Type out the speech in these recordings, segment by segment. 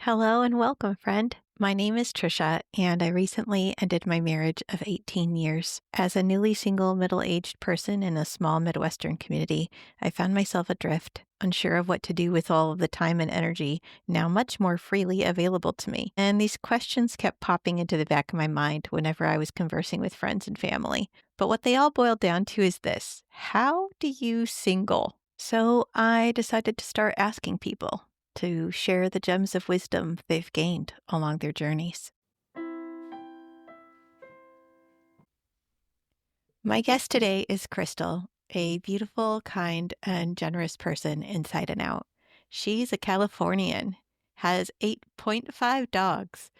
Hello and welcome, friend. My name is Tricia, and I recently ended my marriage of 18 years. As a newly single, middle aged person in a small Midwestern community, I found myself adrift, unsure of what to do with all of the time and energy now much more freely available to me. And these questions kept popping into the back of my mind whenever I was conversing with friends and family. But what they all boiled down to is this: how do you single? So I decided to start asking people to share the gems of wisdom they've gained along their journeys. My guest today is Krystle, a beautiful, kind, and generous person inside and out. She's a Californian, has 8.5 dogs,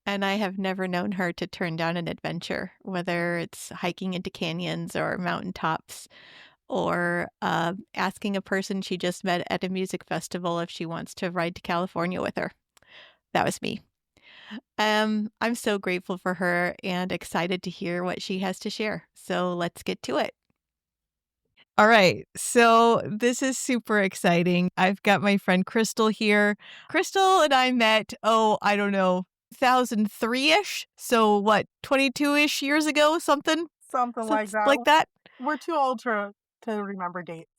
and I have never known her to turn down an adventure, whether it's hiking into canyons or mountaintops, or asking a person she just met at a music festival if she wants to ride to California with her. That was me. I'm so grateful for her and excited to hear what she has to share. So let's get to it. All right. So this is super exciting. I've got my friend Krystle here. Krystle and I met, I don't know, 2003-ish. So what, 22-ish years ago, something? Something like that. Like that? We're too old to remember dates.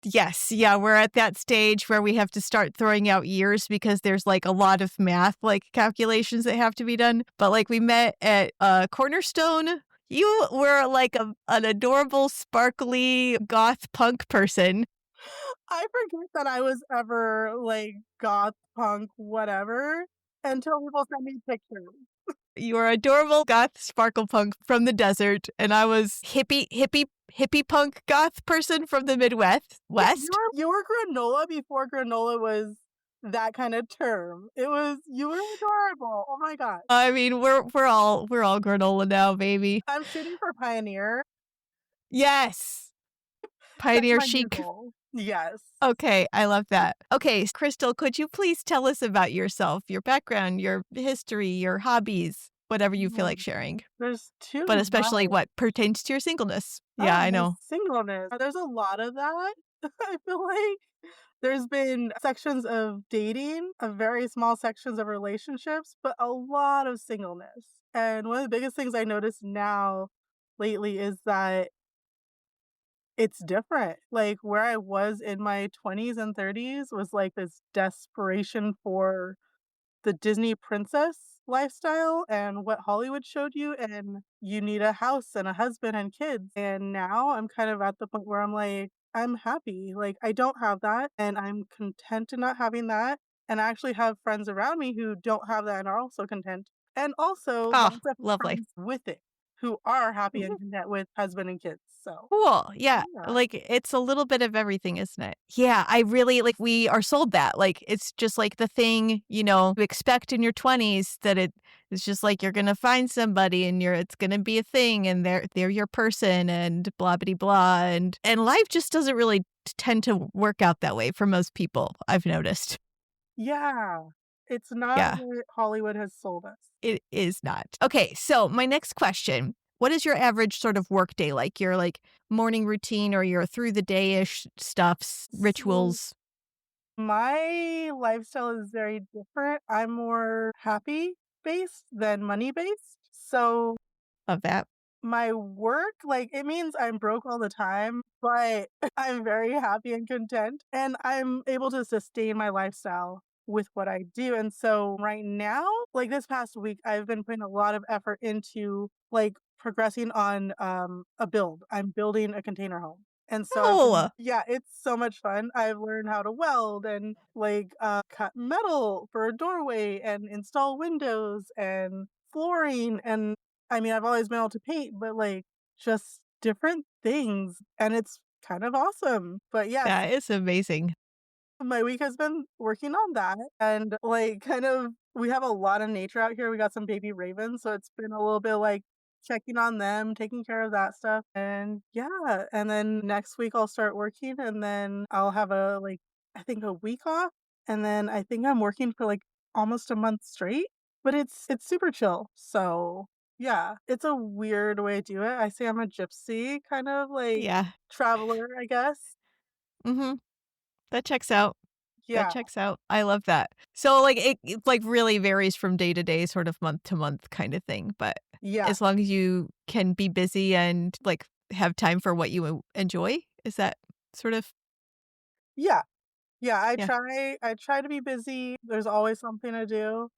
Yes. Yeah. We're at that stage where we have to start throwing out years because there's like a lot of math, like calculations that have to be done. But like we met at Cornerstone. You were like an adorable, sparkly goth punk person. I forget that I was ever like goth, punk, whatever, until people send me pictures. You were adorable goth sparkle punk from the desert, and I was hippie punk goth person from the Midwest. West. You were granola before granola was that kind of term. You were adorable. Oh my god. I mean, we're all granola now, baby. I'm shooting for pioneer. Yes. That's Pioneer my new chic. goal. Yes. Okay, I love that. Okay, Krystle, could you please tell us about yourself, your background, your history, your hobbies, whatever you feel like sharing, There's too but especially much. what pertains to your singleness? Yeah, Oh, I my know. singleness. There's a lot of that. I feel like there's been sections of dating, a very small sections of relationships, but a lot of singleness. And one of the biggest things I notice now lately is that it's different. Like where I was in my 20s and 30s was like this desperation for the Disney princess lifestyle and what Hollywood showed you, and you need a house and a husband and kids. And now I'm kind of at the point where I'm like, I'm happy. Like, I don't have that, and I'm content in not having that. And I actually have friends around me who don't have that and are also content. And also Oh, lots of lovely. friends with it who are happy and content with husband and kids. So, Cool. Yeah. yeah. Like it's a little bit of everything, isn't it? Yeah. I really like we are sold that. Like it's just like the thing, you expect in your 20s that it's just like you're gonna find somebody and it's gonna be a thing and they're your person and blah blah blah and life just doesn't really tend to work out that way for most people, I've noticed. Yeah. It's not Yeah. what Hollywood has sold us. It is not. Okay, so my next question. What is your average sort of work day like? Your like morning routine or your through the day-ish stuffs, So rituals my lifestyle is very different. I'm more happy based than money based. So of that? my work, like it means I'm broke all the time, but I'm very happy and content and I'm able to sustain my lifestyle with what I do. And so right now, like this past week, I've been putting a lot of effort into like progressing on a build. I'm building a container home. And so I've been, Oh, yeah, it's so much fun. I've learned how to weld and like cut metal for a doorway and install windows and flooring. And I mean, I've always been able to paint, but like just different things. And it's kind of awesome. But yes, that is amazing. my week has been working on that. And like kind of, we have a lot of nature out here. We got some baby ravens. So it's been a little bit like checking on them, taking care of that stuff. And yeah. And then next week I'll start working and then I'll have I think a week off. And then I think I'm working for like almost a month straight, but it's super chill. So yeah, it's a weird way to do it. I say I'm a gypsy kind of like Yeah. traveler, I guess. Mhm. That checks out. That Yeah, checks out. I love that. So, like, it, like, really varies from day to day, sort of month to month kind of thing, but yeah, as long as you can be busy and, like, have time for what you enjoy, is that sort of yeah. Yeah, yeah. I try to be busy. There's always something to do.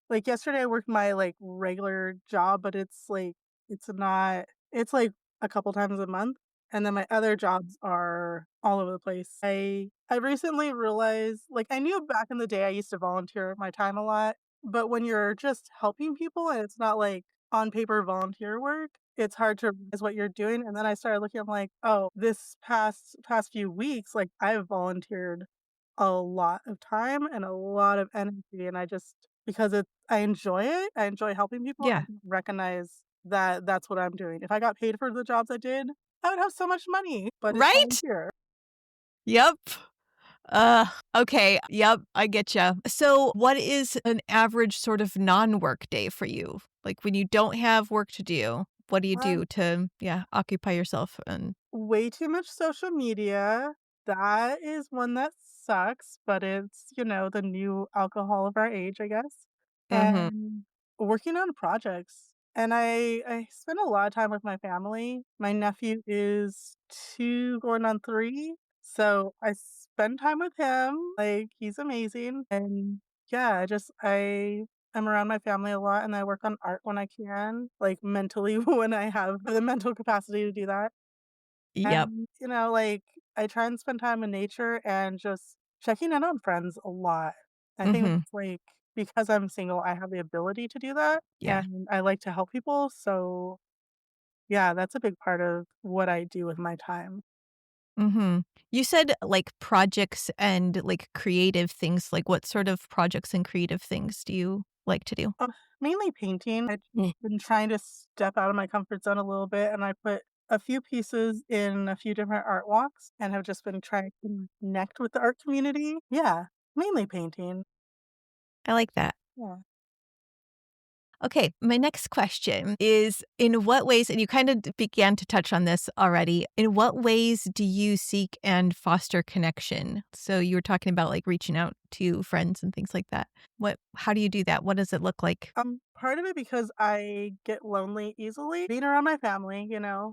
Like yesterday I worked my like regular job, but it's not it's like a couple times a month. And then my other jobs are all over the place. I recently realized like I knew back in the day I used to volunteer my time a lot, but when you're just helping people and it's not like on paper volunteer work, it's hard to realize what you're doing. And then I started looking, I'm like, oh, this past few weeks, like I've volunteered a lot of time and a lot of energy, and I just because I enjoy it, I enjoy helping people, I Yeah. don't recognize that that's what I'm doing. If I got paid for the jobs I did, I would have so much money, but it's Right? volunteer. Yep. Okay. Yep, I get you. So, what is an average sort of non-work day for you? Like when you don't have work to do, what do you do Um, to, yeah, occupy yourself and Way too much social media. That is one that sucks, but it's, the new alcohol of our age, I guess. Mhm. And working on projects. And I spend a lot of time with my family. My nephew is 2 going on 3, so I spend time with him, like, he's amazing, and yeah, I am around my family a lot, and I work on art when I can, like, mentally when I have the mental capacity to do that. Yep. And, like, I try and spend time in nature and just checking in on friends a lot. I think Mhm. that's, like because I'm single, I have the ability to do that, Yeah. and I like to help people, so, yeah, that's a big part of what I do with my time. Mhm. You said, like, projects and, like, creative things, like, what sort of projects and creative things do you like to do? Mainly painting. I've been trying to step out of my comfort zone a little bit, and I put a few pieces in a few different art walks and have just been trying to connect with the art community. Yeah, mainly painting. I like that. Yeah. Okay, my next question is in what ways, and you kind of began to touch on this already, in what ways do you seek and foster connection? So you were talking about like reaching out to friends and things like that. How do you do that? What does it look like? Part of it because I get lonely easily. Being around my family,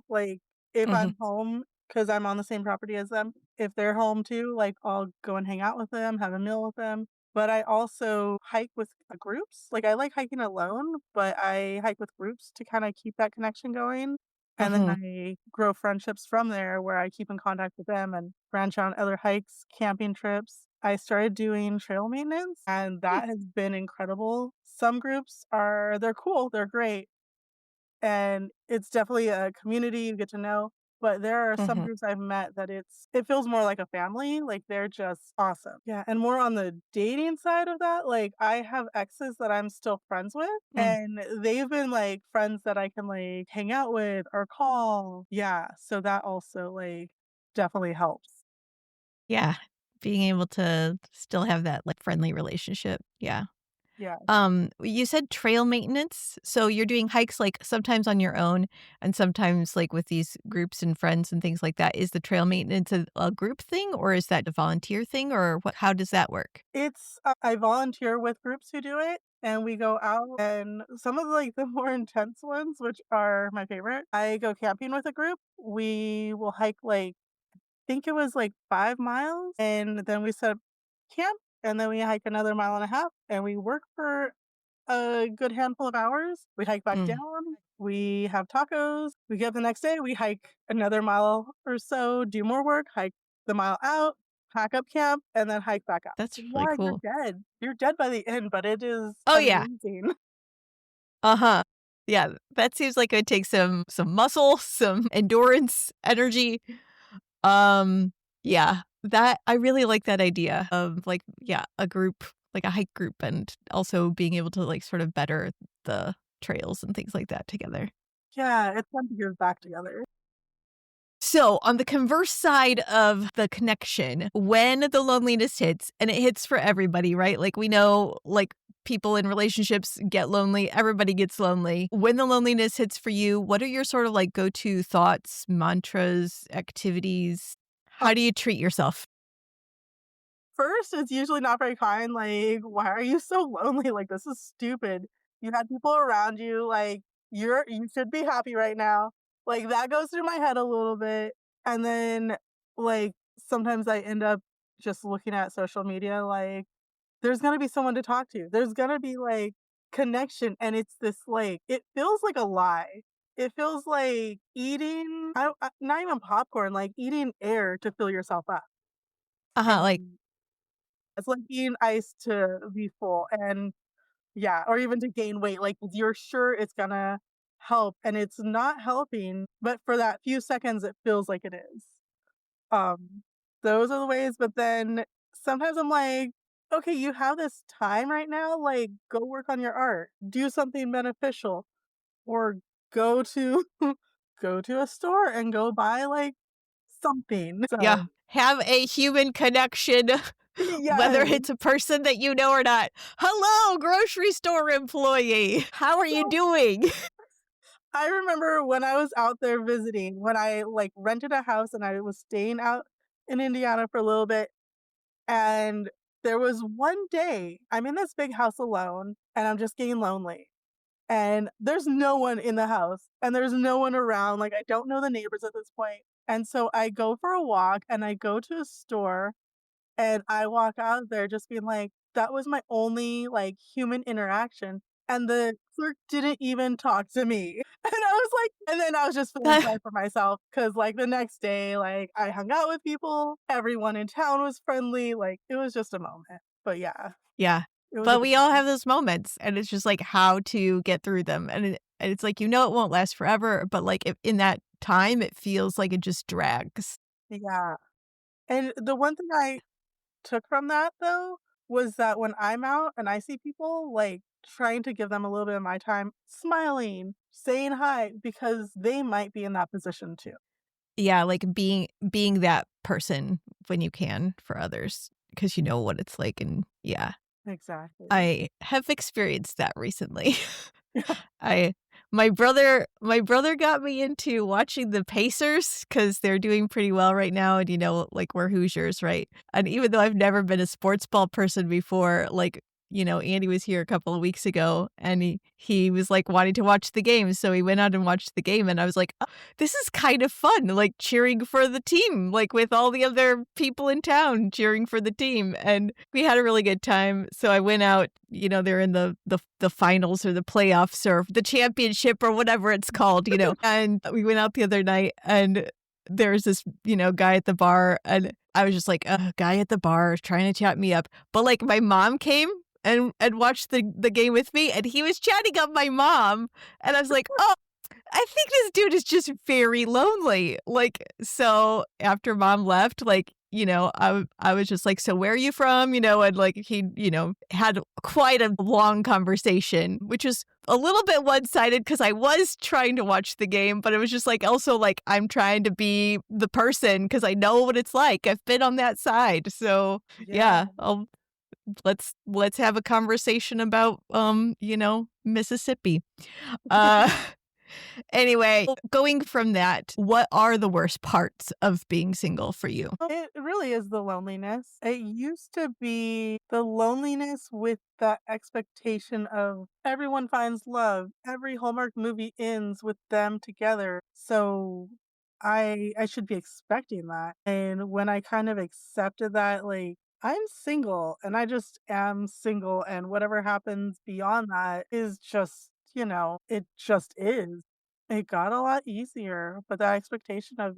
like if Hmm. I'm home because I'm on the same property as them, if they're home too, like I'll go and hang out with them, have a meal with them. But I also hike with groups. Like I like hiking alone, but I hike with groups to kind of keep that connection going. And then Hmm. I grow friendships from there where I keep in contact with them and branch out on other hikes, camping trips. I started doing trail maintenance and that has been incredible. Some groups they're cool, they're great, and it's definitely a community you get to know, but there are some Hmm. groups I've met that it feels more like a family, like they're just awesome. Yeah, and more on the dating side of that, like I have exes that I'm still friends with Mm. and they've been like friends that I can like hang out with or call. Yeah, so that also like definitely helps. Yeah, being able to still have that like friendly relationship. Yeah. Yeah. You said trail maintenance. So you're doing hikes like sometimes on your own and sometimes like with these groups and friends and things like that. Is the trail maintenance a group thing or is that a volunteer thing or what how does that work? I volunteer with groups who do it, and we go out and some of, like, the more intense ones, which are my favorite, I go camping with a group. We will hike, like think it was, like, 5 miles, and then we set up camp, and then we hike another mile and a half, and we work for a good handful of hours. We hike back Mm, down, we have tacos, we get up the next day, we hike another mile or so, do more work, hike the mile out, pack up camp, and then hike back up. that's really Yeah, you're cool. dead. You're dead by the end, but it is Oh yeah. amazing. Uh-huh. Yeah, that seems like it would take some muscle, some endurance, energy. Um, yeah, that I really like that idea of like, yeah, a group, like a hike group and also being able to like sort of better the trails and things like that together. Yeah, it's fun to give back together. So, on the converse side of the connection, when the loneliness hits, and it hits for everybody, right? Like, we know, like, people in relationships get lonely, everybody gets lonely. When the loneliness hits for you, what are your sort of like go to thoughts, mantras, activities? Um, How do you treat yourself? first, it's usually not very kind, like, "Why are you so lonely? Like, this is stupid. You had people around you, like, you should be happy right now." Like, that goes through my head a little bit, and then, like, sometimes I end up just looking at social media, like, there's gonna be someone to talk to. There's gonna be, like, connection, and it's this, like it feels like a lie. It feels like eating not even popcorn, like, eating air to fill yourself up, Like, and it's like eating ice to be full, and yeah, or even to gain weight, like, you're sure it's gonna help, and it's not helping, but for that few seconds, it feels like it is. Um, those are the ways, but then sometimes I'm like, "Okay, you have this time right now, like, go work on your art, do something beneficial, or go to go to a store and go buy, like, something." yeah, So, have a human connection, whether yes. it's a person that you know or not. "Hello, grocery store employee. How are you So, doing?" I remember when I was out there visiting, when I, like, rented a house and I was staying out in Indiana for a little bit, and there was one day I'm in this big house alone, and I'm just getting lonely. And there's no one in the house, and there's no one around, like, I don't know the neighbors at this point, and so I go for a walk, and I go to a store, and I walk out of there just being like, "That was my only, like, human interaction," and the clerk didn't even talk to me, and I was like and then I was just feeling sorry for myself because like, the next day, like, I hung out with people, everyone in town was friendly, like, it was just a moment, but yeah, Yeah, it was a but good we all time. have those moments, and it's just, like, how to get through them, and it's like, you know it won't last forever, but, like, if in that time, it feels like it just drags. Yeah, and the one thing I took from that though, was that when I'm out and I see people, like, trying to give them a little bit of my time, smiling, saying hi, because they might be in that position too. Yeah, like, being that person when you can for others, because you know what it's like, and yeah. Exactly. I have experienced that recently. I my brother got me into watching the Pacers because 'cause they're doing pretty well right now, and, like, we're Hoosiers, right? And even though I've never been a sports ball person before, like, Andy was here a couple of weeks ago, and he was, like, wanting to watch the game, so he went out and watched the game, and I was like, "Oh, this is kind of fun," like, cheering for the team, like, with all the other people in town cheering for the team, and we had a really good time, so I went out, they're in the finals or the playoffs or the championship or whatever it's called, and we went out the other night, and there's this, guy at the bar, and I was just like, "Ugh, guy at the bar trying to chat me up," but, like, my mom came and watched the game with me, and he was chatting up my mom, and I was like, "Oh, I think this dude is just very lonely." Like, so after mom left, like, I was just like, "So where are you from?" And like he, had quite a long conversation, which was a little bit one-sided because I was trying to watch the game, but it was just like also like I'm trying to be the person because I know what it's like. I've been on that side. So Yeah. yeah, let's have a conversation about Mississippi. Uh Anyway, going from that, what are the worst parts of being single for you? It really is the loneliness. It used to be the loneliness with the expectation of everyone finds love. Every Hallmark movie ends with them together. So I should be expecting that. And when I kind of accepted that, like, I'm single and I just am single and whatever happens beyond that is just, it just is. It got a lot easier, but that expectation of,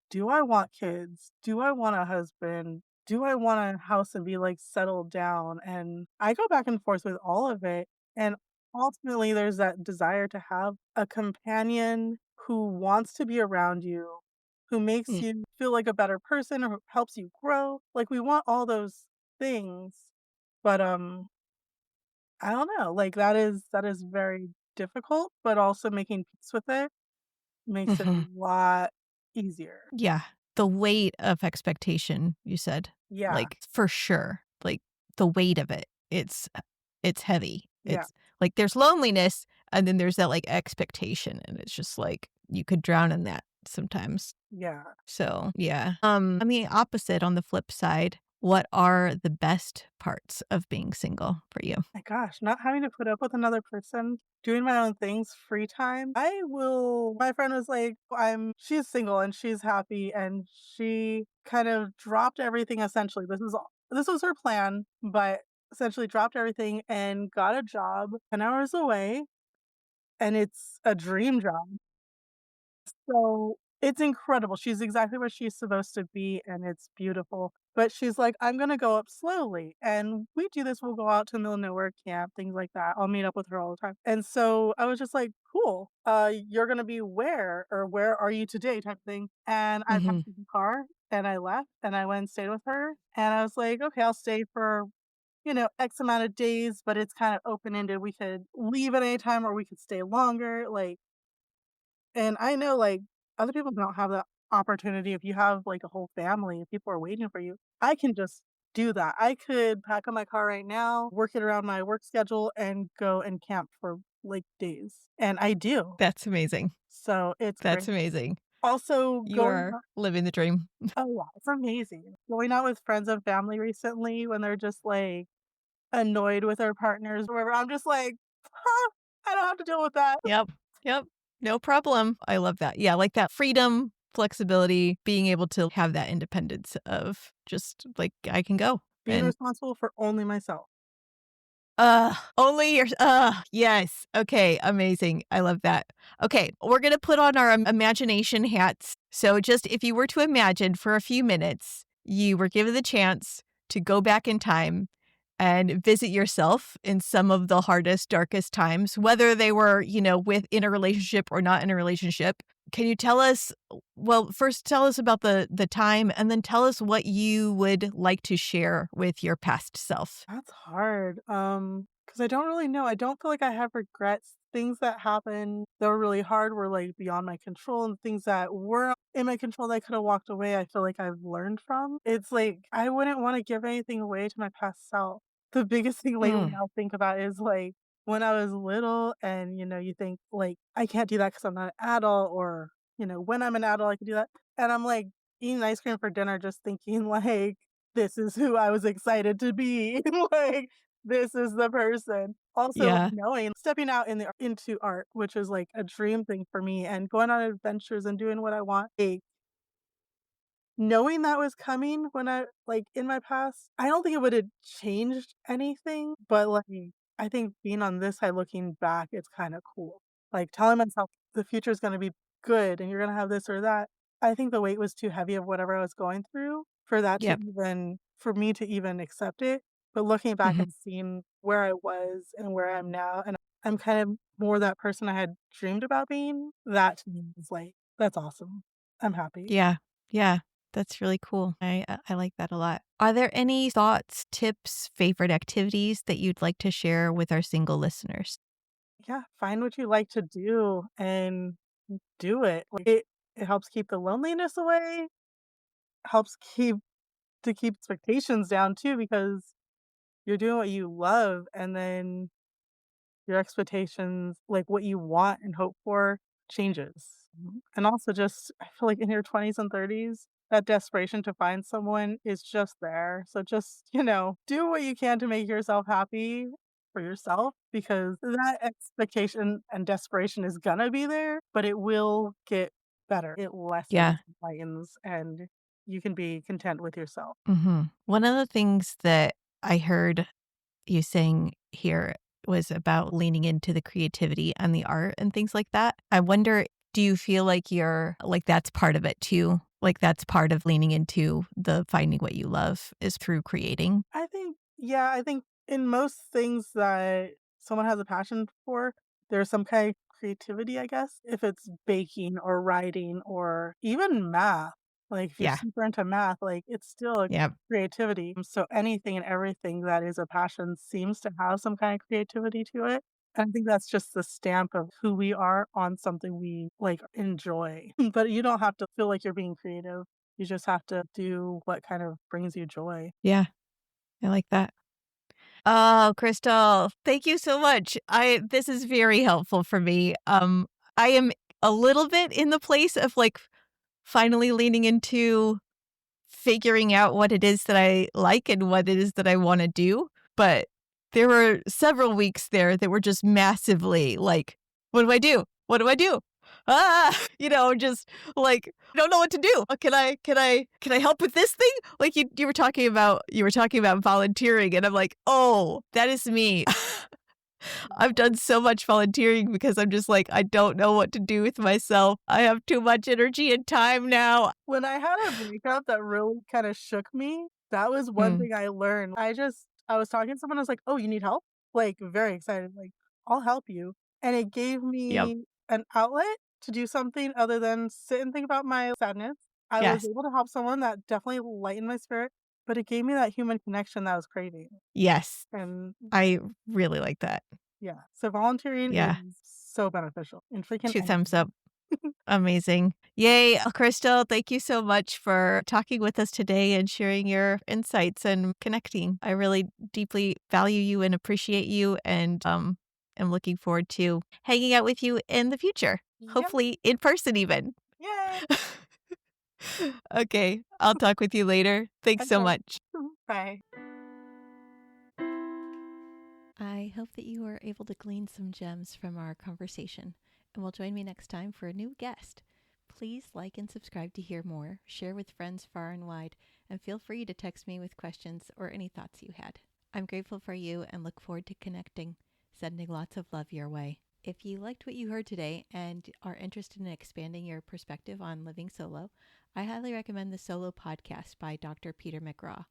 do I want kids? Do I want a husband? Do I want a house and be like settled down? And I go back and forth with all of it. And ultimately, there's that desire to have a companion who wants to be around you, who makes Mm, you feel like a better person or who helps you grow. Like we want all those things. But I don't know. Like that is very difficult, but also making peace with it makes it a mhm. lot easier. Yeah, the weight of expectation, you said, Yeah. like, for sure, like, the weight of it, it's heavy. Yeah. Like, there's loneliness, and then there's that, like, expectation, and it's just like, you could drown in that sometimes. Yeah. So, yeah. On the opposite, on the flip side, what are the best parts of being single for you? My gosh, not having to put up with another person, doing my own things, free time. My friend was like, she's single and she's happy and she kind of dropped everything essentially. This was her plan, but essentially dropped everything and got a job 10 hours away, and it's a dream job. So, it's incredible. She's exactly where she's supposed to be, and it's beautiful. But she's like, "I'm gonna go up slowly." And we do this, we'll go out to middle of nowhere camp, things like that. I'll meet up with her all the time. And so I was just like, "Cool. You're gonna be where, or where are you today?" type thing. And I Mhm. packed up the car and I left and I went and stayed with her. And I was like, "Okay, I'll stay for, X amount of days, but it's kind of open ended. We could leave at any time or we could stay longer." And I know, other people don't have that opportunity. If you have, like, a whole family, if people are waiting for you, I can just do that. I could pack up my car right now, work it around my work schedule, and go and camp for, like, days, and I do. That's amazing. So, it's That's great. amazing. Also, You going are out. living the dream. Oh, yeah, it's amazing. Going out with friends and family recently when they're just, like, annoyed with their partners or whatever, I'm just like, "Huh, I don't have to deal with that." Yep. Yep. No problem. I love that. Yeah, like that freedom, flexibility, being able to have that independence of just like I can go Being and responsible for only myself. only your yes. Okay, amazing. I love that. Okay, we're going to put on our imagination hats. So just if you were to imagine for a few minutes, you were given the chance to go back in time and visit yourself in some of the hardest, darkest times, whether they were, in a relationship or not in a relationship. Can you tell us, well, first tell us about the time and then tell us what you would like to share with your past self? That's hard, because I don't really know. I don't feel like I have regrets. Things that happened that were really hard were, like, beyond my control, and things that were in my control that I coulda walked away, I feel like I've learned from. It's like, I wouldn't wanna give anything away to my past self. The biggest thing lately Mm, I'll think about is, like, when I was little and, you think, like, "I can't do that because 'cause I'm not an adult," or, "When I'm an adult, I can do that." And I'm, like, eating ice cream for dinner just thinking, like, this is who I was excited to be. Like, this is the person. Also, yeah. knowing stepping out into art, which is, like, a dream thing for me, and going on adventures and doing what I want. Knowing that was coming when in my past, I don't think it would've changed anything, but, like, I think being on this side looking back, it's kinda cool. Like, telling myself the future's gonna be good and you're gonna have this or that. I think the weight was too heavy of whatever I was going through Yep. for me to even accept it, but looking back Mhm. and seeing where I was and where I am now, and I'm kind of more that person I had dreamed about being, that to me is like, that's awesome. I'm happy. Yeah. Yeah. That's really cool. I like that a lot. Are there any thoughts, tips, favorite activities that you'd like to share with our single listeners? Yeah, find what you like to do and do it. It helps keep the loneliness away, helps keep expectations down too, because you're doing what you love, and then your expectations, like what you want and hope for, changes. And also just I feel like in your 20s and 30s, that desperation to find someone is just there. So just, do what you can to make yourself happy for yourself, because that expectation and desperation is gonna be there, but it will get better. It Yeah. lessens, lightens, and you can be content with yourself. One of the things that I heard you saying here was about leaning into the creativity and the art and things like that. I wonder, do you feel like you're like that's part of it too? Like that's part of leaning into the finding what you love is through creating? I think in most things that someone has a passion for, there's some kind of creativity, I guess. If it's baking or writing or even math, like if you're Yeah. super into math, like it's still a Yeah. creativity. So anything and everything that is a passion seems to have some kind of creativity to it. And I think that's just the stamp of who we are on something we like enjoy. But you don't have to feel like you're being creative. You just have to do what kind of brings you joy. Yeah. I like that. Oh, Crystal, thank you so much. This is very helpful for me. I am a little bit in the place of like finally leaning into figuring out what it is that I like and what it is that I want to do. But there were several weeks there that were just massively like, what do I do? What do I do? Ah, just like, I don't know what to do. Can I help with this thing? Like you were talking about volunteering, and I'm like, oh, that is me. I've done so much volunteering because I'm just like, I don't know what to do with myself. I have too much energy and time now. When I had a breakup that really kinda shook me, that was one Mm, thing I learned. I was talking to someone, I was like, "Oh, you need help?" Like, very excited, like, "I'll help you." And it gave yep. me an outlet to do something other than sit and think about my sadness. I was Yes. able to help someone that definitely lightened my spirit, but it gave me that human connection that I was craving. Yes. And I really like that. yeah, so volunteering is Yeah. so beneficial in freaking 2 thumbs anything. up. Amazing. Yay. Krystle, thank you so much for talking with us today and sharing your insights and connecting. I really deeply value you and appreciate you, and am looking forward to hanging out with you in the future, Yep. hopefully in person even. Yay. Okay. I'll talk with you later. Thanks so Okay. much. Bye. I hope that you were able to glean some gems from our conversation and will join me next time for a new guest. Please like and subscribe to hear more, share with friends far and wide, and feel free to text me with questions or any thoughts you had. I'm grateful for you and look forward to connecting, sending lots of love your way. If you liked what you heard today and are interested in expanding your perspective on living solo, I highly recommend the Solo Podcast by Dr. Peter McGraw.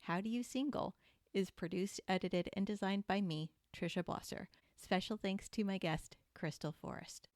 How Do You Single is produced, edited, and designed by me, Tricia Blosser. Special thanks to my guest, Krystle Forrest.